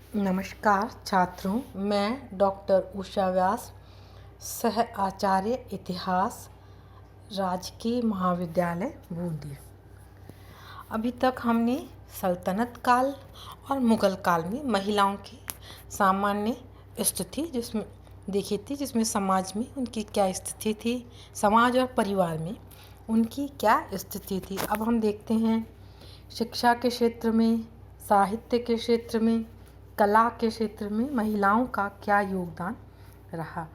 नमस्कार छात्रों, मैं डॉक्टर उषा व्यास, सह आचार्य इतिहास, राजकीय महाविद्यालय बूंदी। अभी तक हमने सल्तनत काल और मुग़ल काल में महिलाओं की सामान्य स्थिति देखी थी, जिसमें समाज में उनकी क्या स्थिति थी, समाज और परिवार में उनकी क्या स्थिति थी। अब हम देखते हैं शिक्षा के क्षेत्र में, साहित्य के क्षेत्र में, कला के क्षेत्र में महिलाओं का क्या योगदान रहा।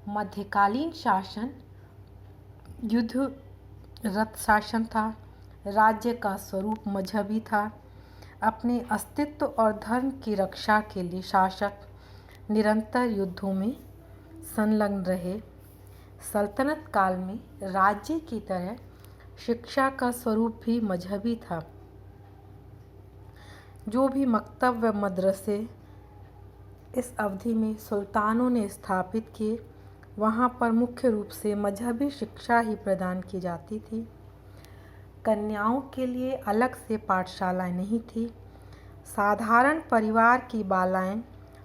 मध्यकालीन शासन युद्ध रत शासन था। राज्य का स्वरूप मजहबी था। अपने अस्तित्व और धर्म की रक्षा के लिए शासक निरंतर युद्धों में संलग्न रहे। सल्तनत काल में राज्य की तरह शिक्षा का स्वरूप भी मजहबी था। जो भी मकतब व मदरसे इस अवधि में सुल्तानों ने स्थापित किए, वहाँ पर मुख्य रूप से मजहबी शिक्षा ही प्रदान की जाती थी। कन्याओं के लिए अलग से पाठशालाएं नहीं थी। साधारण परिवार की बालाएं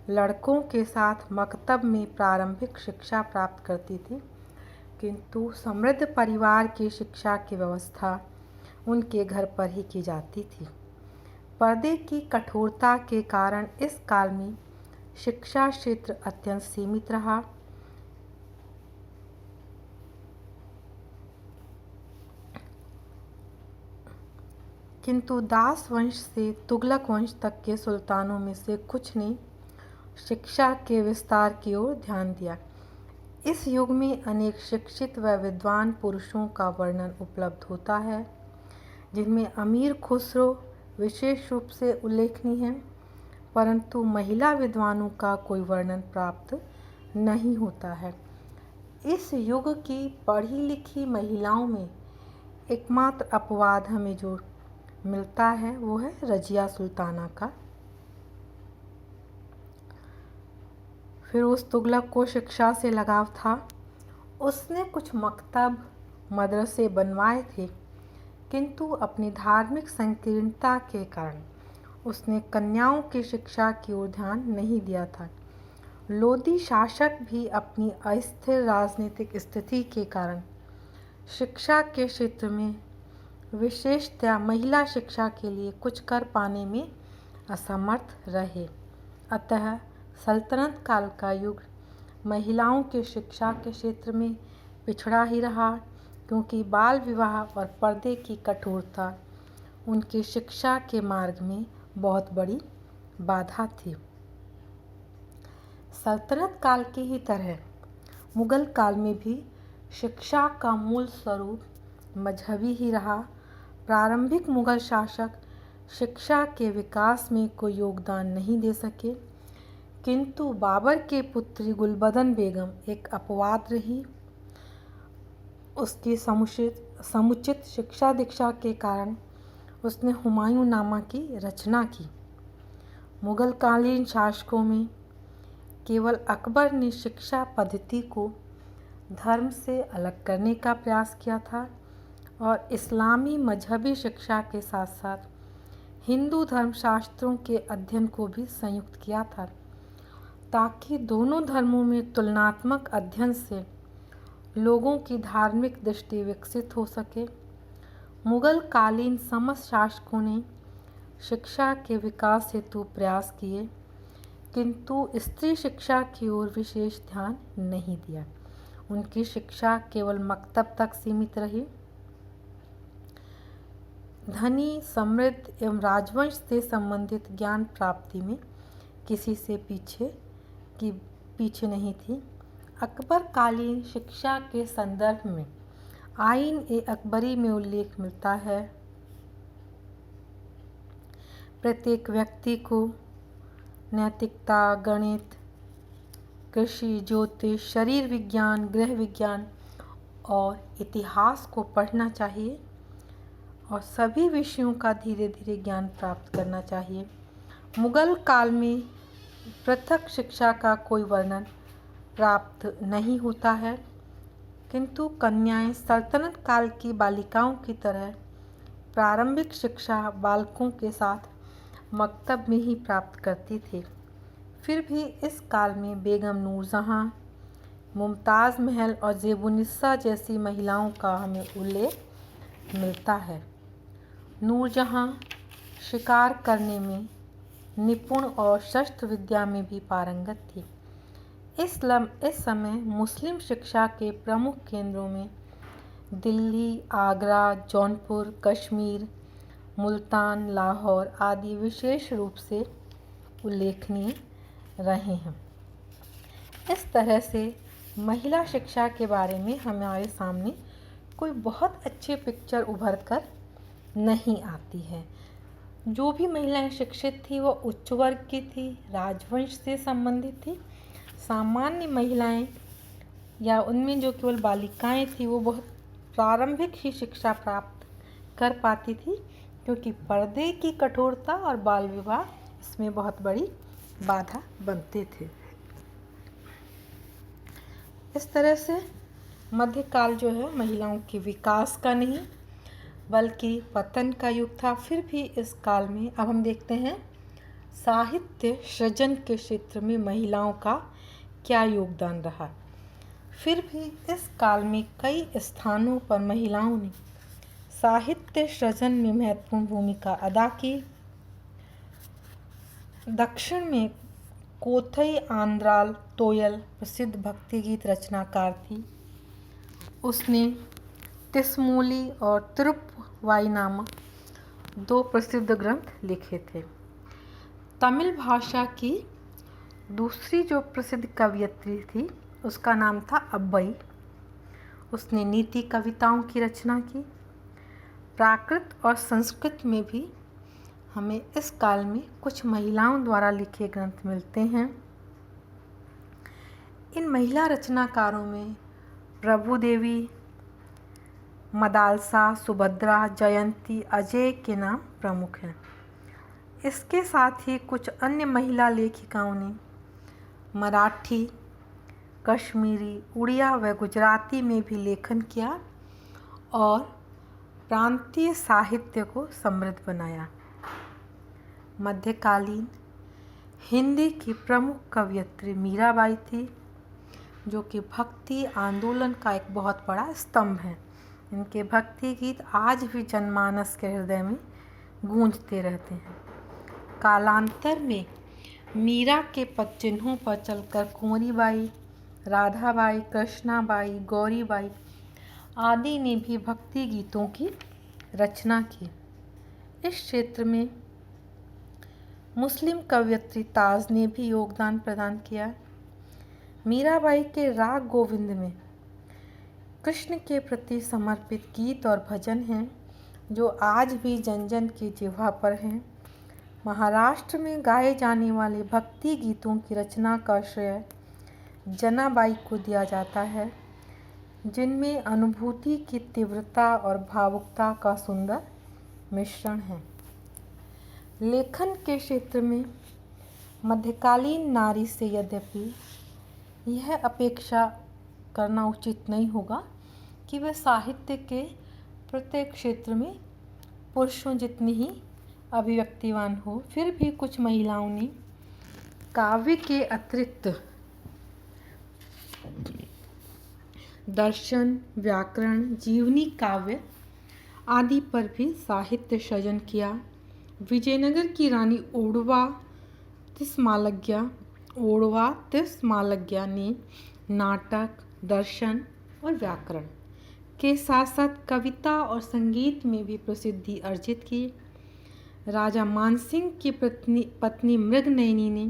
लड़कों के साथ मकतब में प्रारंभिक शिक्षा प्राप्त करती थी, किंतु समृद्ध परिवार की शिक्षा की व्यवस्था उनके घर पर ही की जाती थी। पर्दे की कठोरता के कारण इस काल में शिक्षा क्षेत्र अत्यंत सीमित रहा। किंतु दास वंश से तुगलक वंश तक के सुल्तानों में से कुछ ने शिक्षा के विस्तार की ओर ध्यान दिया। इस युग में अनेक शिक्षित व विद्वान पुरुषों का वर्णन उपलब्ध होता है, जिनमें अमीर खुसरो विशेष रूप से उल्लेखनीय है, परंतु महिला विद्वानों का कोई वर्णन प्राप्त नहीं होता है। इस युग की पढ़ी लिखी महिलाओं में एकमात्र अपवाद हमें जो मिलता है वो है रजिया सुल्ताना का। फिरोज तुगलक को शिक्षा से लगाव था। उसने कुछ मकतब मदरसे बनवाए थे, किंतु अपनी धार्मिक संकीर्णता के कारण उसने कन्याओं की शिक्षा की ओर ध्यान नहीं दिया था। लोदी शासक भी अपनी अस्थिर राजनीतिक स्थिति के कारण शिक्षा के क्षेत्र में विशेषतया महिला शिक्षा के लिए कुछ कर पाने में असमर्थ रहे। अतः सल्तनत काल का युग महिलाओं के शिक्षा के क्षेत्र में पिछड़ा ही रहा, क्योंकि बाल विवाह और पर्दे की कठोरता उनकी शिक्षा के मार्ग में बहुत बड़ी बाधा थी। सल्तनत काल की ही तरह मुग़ल काल में भी शिक्षा का मूल स्वरूप मजहबी ही रहा। प्रारंभिक मुग़ल शासक शिक्षा के विकास में कोई योगदान नहीं दे सके, किंतु बाबर के पुत्री गुलबदन बेगम एक अपवाद रही। उसकी समुचित शिक्षा दीक्षा के कारण उसने हुमायूं नामा की रचना की। मुग़ल कालीन शासकों में केवल अकबर ने शिक्षा पद्धति को धर्म से अलग करने का प्रयास किया था और इस्लामी मजहबी शिक्षा के साथ साथ हिंदू धर्मशास्त्रों के अध्ययन को भी संयुक्त किया था, ताकि दोनों धर्मों में तुलनात्मक अध्ययन से लोगों की धार्मिक दृष्टि विकसित हो सके। मुग़ल कालीन समस्त शासकों ने शिक्षा के विकास हेतु प्रयास किए, किंतु स्त्री शिक्षा की ओर विशेष ध्यान नहीं दिया। उनकी शिक्षा केवल मकतब तक सीमित रही। धनी, समृद्ध एवं राजवंश से संबंधित ज्ञान प्राप्ति में किसी से पीछे नहीं थी। अकबर कालीन शिक्षा के संदर्भ में आईन ए अकबरी में उल्लेख मिलता है। प्रत्येक व्यक्ति को नैतिकता, गणित, कृषि, ज्योतिष, शरीर विज्ञान, गृह विज्ञान और इतिहास को पढ़ना चाहिए और सभी विषयों का धीरे धीरे ज्ञान प्राप्त करना चाहिए। मुग़ल काल में पृथक शिक्षा का कोई वर्णन प्राप्त नहीं होता है, किंतु कन्याएं सल्तनत काल की बालिकाओं की तरह प्रारंभिक शिक्षा बालकों के साथ मकतब में ही प्राप्त करती थी। फिर भी इस काल में बेगम नूरजहाँ, मुमताज़ महल और ज़ेबुन्निसा जैसी महिलाओं का हमें उल्लेख मिलता है। नूरजहाँ शिकार करने में निपुण और शस्त्र विद्या में भी पारंगत थी। इस समय मुस्लिम शिक्षा के प्रमुख केंद्रों में दिल्ली, आगरा, जौनपुर, कश्मीर, मुल्तान, लाहौर आदि विशेष रूप से उल्लेखनीय रहे हैं। इस तरह से महिला शिक्षा के बारे में हमारे सामने कोई बहुत अच्छी पिक्चर उभर कर नहीं आती है। जो भी महिलाएं शिक्षित थी वो उच्च वर्ग की थी, राजवंश से संबंधित थी। सामान्य महिलाएं या उनमें जो केवल बालिकाएं थी वो बहुत प्रारंभिक ही शिक्षा प्राप्त कर पाती थी, क्योंकि पर्दे की कठोरता और बाल विवाह इसमें बहुत बड़ी बाधा बनते थे। इस तरह से मध्यकाल जो है महिलाओं के विकास का नहीं बल्कि पतन का युग था। फिर भी इस काल में अब हम देखते हैं साहित्य सृजन के क्षेत्र में महिलाओं का क्या योगदान रहा। फिर भी इस काल में कई स्थानों पर महिलाओं ने साहित्य सृजन में महत्वपूर्ण भूमिका अदा की। दक्षिण में कोथई आंद्राल तोयल प्रसिद्ध भक्ति गीत रचनाकार थी। उसने तिसमूली और तिरुप्पावाई नामक 2 प्रसिद्ध ग्रंथ लिखे थे। तमिल भाषा की दूसरी जो प्रसिद्ध कवयित्री थी उसका नाम था अब्बई। उसने नीति कविताओं की रचना की। प्राकृत और संस्कृत में भी हमें इस काल में कुछ महिलाओं द्वारा लिखे ग्रंथ मिलते हैं। इन महिला रचनाकारों में प्रभुदेवी, मदालसा, सुभद्रा, जयंती, अजय के नाम प्रमुख हैं। इसके साथ ही कुछ अन्य महिला लेखिकाओं ने मराठी, कश्मीरी, उड़िया व गुजराती में भी लेखन किया और प्रांतीय साहित्य को समृद्ध बनाया। मध्यकालीन हिंदी की प्रमुख कवयित्री मीराबाई थी, जो कि भक्ति आंदोलन का एक बहुत बड़ा स्तंभ है। इनके भक्ति गीत आज भी जनमानस के हृदय में गूंजते रहते हैं। कालांतर में मीरा के पद चिन्हों पर चलकर कुंवरीबाई, राधाबाई, कृष्णाबाई, गौरीबाई आदि ने भी भक्ति गीतों की रचना की। इस क्षेत्र में मुस्लिम कवयित्री ताज ने भी योगदान प्रदान किया। मीराबाई के राग गोविंद में कृष्ण के प्रति समर्पित गीत और भजन हैं, जो आज भी जन जन की जिह्वा पर हैं। महाराष्ट्र में गाए जाने वाले भक्ति गीतों की रचना का श्रेय जनाबाई को दिया जाता है, जिनमें अनुभूति की तीव्रता और भावुकता का सुंदर मिश्रण है। लेखन के क्षेत्र में मध्यकालीन नारी से यद्यपि यह अपेक्षा करना उचित नहीं होगा कि वह साहित्य के प्रत्येक क्षेत्र में पुरुषों जितनी ही अभिव्यक्तिवान हो, फिर भी कुछ महिलाओं ने काव्य के अतिरिक्त दर्शन, व्याकरण, जीवनी काव्य आदि पर भी साहित्य सृजन किया। विजयनगर की रानी ओडवा तिस्मालज्ञा ने नाटक, दर्शन और व्याकरण के साथ साथ कविता और संगीत में भी प्रसिद्धि अर्जित की। राजा मानसिंह की पत्नी मृगनयनी ने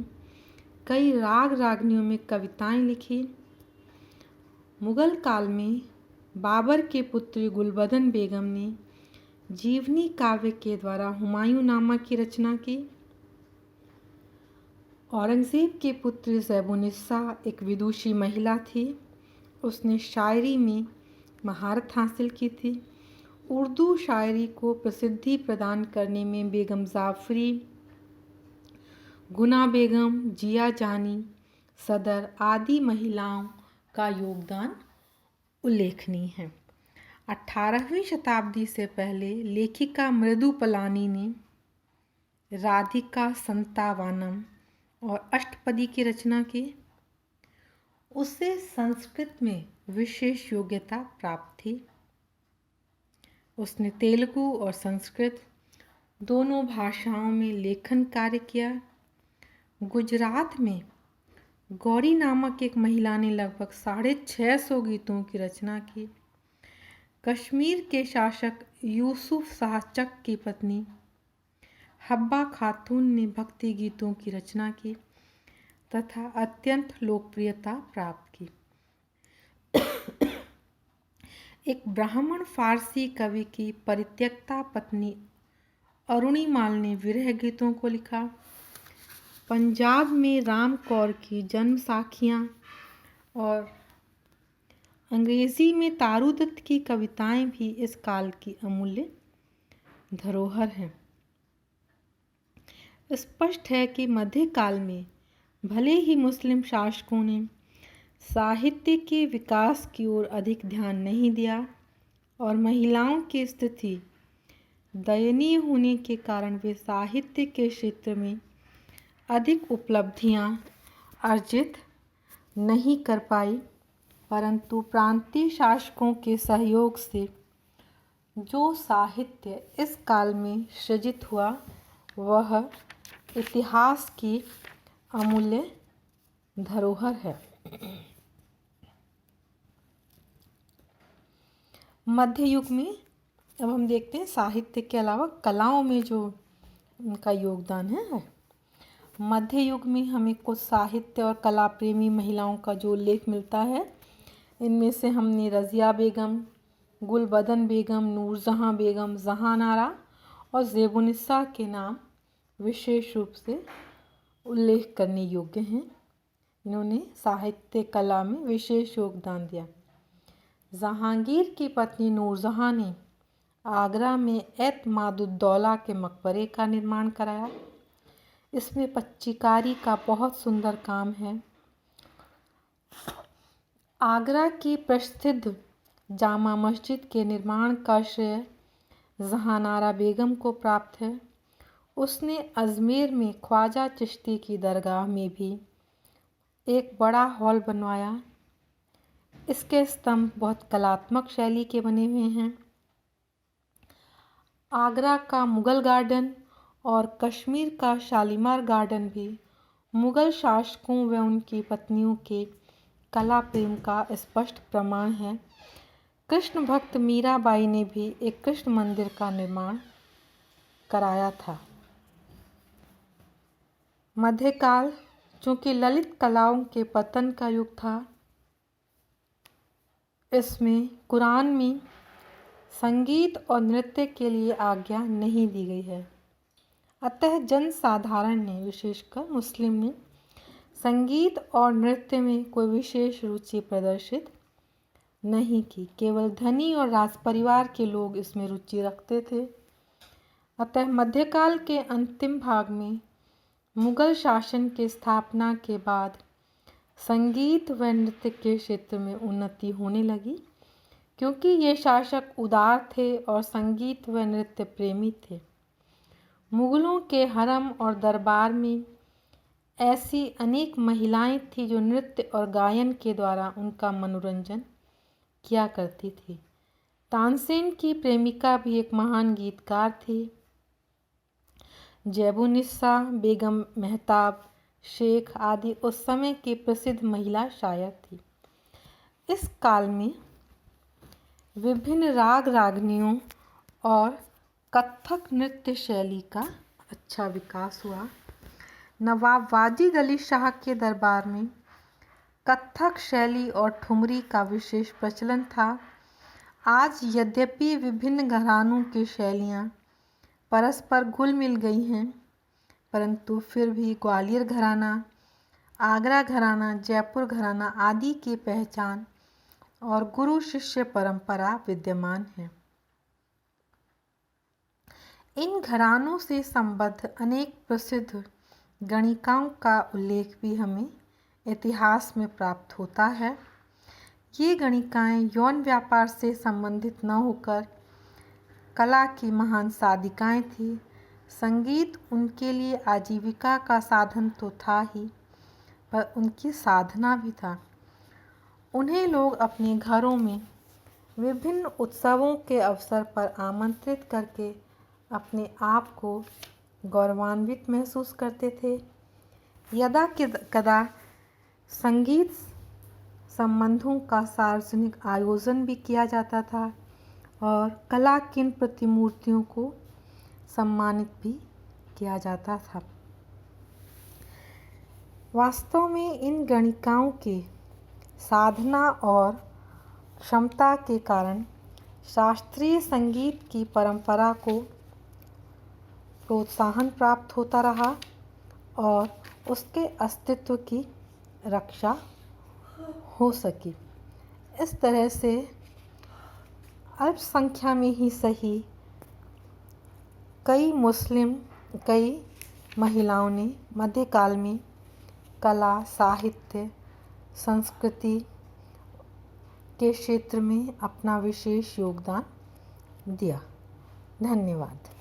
कई राग रागनियों में कविताएं लिखी। मुगल काल में बाबर के पुत्री गुलबदन बेगम ने जीवनी काव्य के द्वारा हुमायूंनामा की रचना की। औरंगज़ेब के पुत्र ज़ैबुन्निसा एक विदुषी महिला थी। उसने शायरी में महारत हासिल की थी। उर्दू शायरी को प्रसिद्धि प्रदान करने में बेगम जाफ़री, गुना बेगम, जिया जानी, सदर आदि महिलाओं का योगदान उल्लेखनीय है। 18वीं शताब्दी से पहले लेखिका मृदु पलानी ने राधिका संतावानम और अष्टपदी की रचना की। उसे संस्कृत में विशेष योग्यता प्राप्त थी। उसने तेलुगु और संस्कृत दोनों भाषाओं में लेखन कार्य किया। गुजरात में गौरी नामक एक महिला ने लगभग 650 गीतों की रचना की। कश्मीर के शासक यूसुफ शाह चक की पत्नी हब्बा खातून ने भक्ति गीतों की रचना की तथा अत्यंत लोकप्रियता प्राप्त की। एक ब्राह्मण फारसी कवि की परित्यक्ता पत्नी अरुणिमाल ने विरह गीतों को लिखा। पंजाब में राम कौर की जन्म साखियाँ और अंग्रेजी में तारुदत्त की कविताएं भी इस काल की अमूल्य धरोहर हैं। स्पष्ट है कि मध्यकाल में भले ही मुस्लिम शासकों ने साहित्य के विकास की ओर अधिक ध्यान नहीं दिया और महिलाओं की स्थिति दयनीय होने के कारण वे साहित्य के क्षेत्र में अधिक उपलब्धियां अर्जित नहीं कर पाई, परंतु प्रांतीय शासकों के सहयोग से जो साहित्य इस काल में सृजित हुआ वह इतिहास की अमूल्य धरोहर है। मध्य युग में अब हम देखते हैं साहित्य के अलावा कलाओं में जो उनका योगदान है। मध्य युग में हमें कुछ साहित्य और कला प्रेमी महिलाओं का जो उल्लेख मिलता है, इनमें से हमने रज़िया बेगम, गुलबदन बेगम, नूरजहाँ बेगम, जहानारा और ज़ेबुन्निसा के नाम विशेष रूप से उल्लेख करने योग्य हैं। इन्होंने साहित्य कला में विशेष योगदान दिया। जहांगीर की पत्नी नूरजहाँ ने आगरा में एतमादुद्दौला के मकबरे का निर्माण कराया। इसमें पच्चीकारी का बहुत सुंदर काम है। आगरा की प्रसिद्ध जामा मस्जिद के निर्माण का श्रेय जहानारा बेगम को प्राप्त है। उसने अजमेर में ख्वाजा चिश्ती की दरगाह में भी एक बड़ा हॉल बनवाया। इसके स्तंभ बहुत कलात्मक शैली के बने हुए हैं। आगरा का मुगल गार्डन और कश्मीर का शालीमार गार्डन भी मुगल शासकों व उनकी पत्नियों के कला प्रेम का स्पष्ट प्रमाण है। कृष्ण भक्त मीराबाई ने भी एक कृष्ण मंदिर का निर्माण कराया था। मध्यकाल चूँकि ललित कलाओं के पतन का युग था, इसमें कुरान में संगीत और नृत्य के लिए आज्ञा नहीं दी गई है। अतः जनसाधारण ने, विशेषकर मुस्लिम ने, संगीत और नृत्य में कोई विशेष रुचि प्रदर्शित नहीं की। केवल धनी और राजपरिवार के लोग इसमें रुचि रखते थे। अतः मध्यकाल के अंतिम भाग में मुगल शासन की स्थापना के बाद संगीत व नृत्य के क्षेत्र में उन्नति होने लगी, क्योंकि ये शासक उदार थे और संगीत व नृत्य प्रेमी थे। मुगलों के हरम और दरबार में ऐसी अनेक महिलाएं थीं जो नृत्य और गायन के द्वारा उनका मनोरंजन किया करती थी। तानसेन की प्रेमिका भी एक महान गीतकार थी। ज़ेबुन्निसा बेगम मेहताब शेख आदि उस समय की प्रसिद्ध महिला शायर थी। इस काल में विभिन्न राग रागनियों और कथक नृत्य शैली का अच्छा विकास हुआ। नवाब वाजिद अली शाह के दरबार में कथक शैली और ठुमरी का विशेष प्रचलन था। आज यद्यपि विभिन्न घरानों की शैलियाँ परस्पर घुल मिल गई हैं, परंतु फिर भी ग्वालियर घराना, आगरा घराना, जयपुर घराना आदि की पहचान और गुरु शिष्य परंपरा विद्यमान है। इन घरानों से संबद्ध अनेक प्रसिद्ध गणिकाओं का उल्लेख भी हमें इतिहास में प्राप्त होता है। ये गणिकाएँ यौन व्यापार से संबंधित न होकर कला की महान साधिकाएँ थीं। संगीत उनके लिए आजीविका का साधन तो था ही, पर उनकी साधना भी था। उन्हें लोग अपने घरों में विभिन्न उत्सवों के अवसर पर आमंत्रित करके अपने आप को गौरवान्वित महसूस करते थे। यदा कदा संगीत संबंधों का सार्वजनिक आयोजन भी किया जाता था और कला की प्रतिमूर्तियों को सम्मानित भी किया जाता था। वास्तव में इन गणिकाओं के साधना और क्षमता के कारण शास्त्रीय संगीत की परंपरा को प्रोत्साहन प्राप्त होता रहा और उसके अस्तित्व की रक्षा हो सकी। इस तरह से अल्पसंख्या में ही सही कई महिलाओं ने मध्यकाल में कला, साहित्य, संस्कृति के क्षेत्र में अपना विशेष योगदान दिया। धन्यवाद।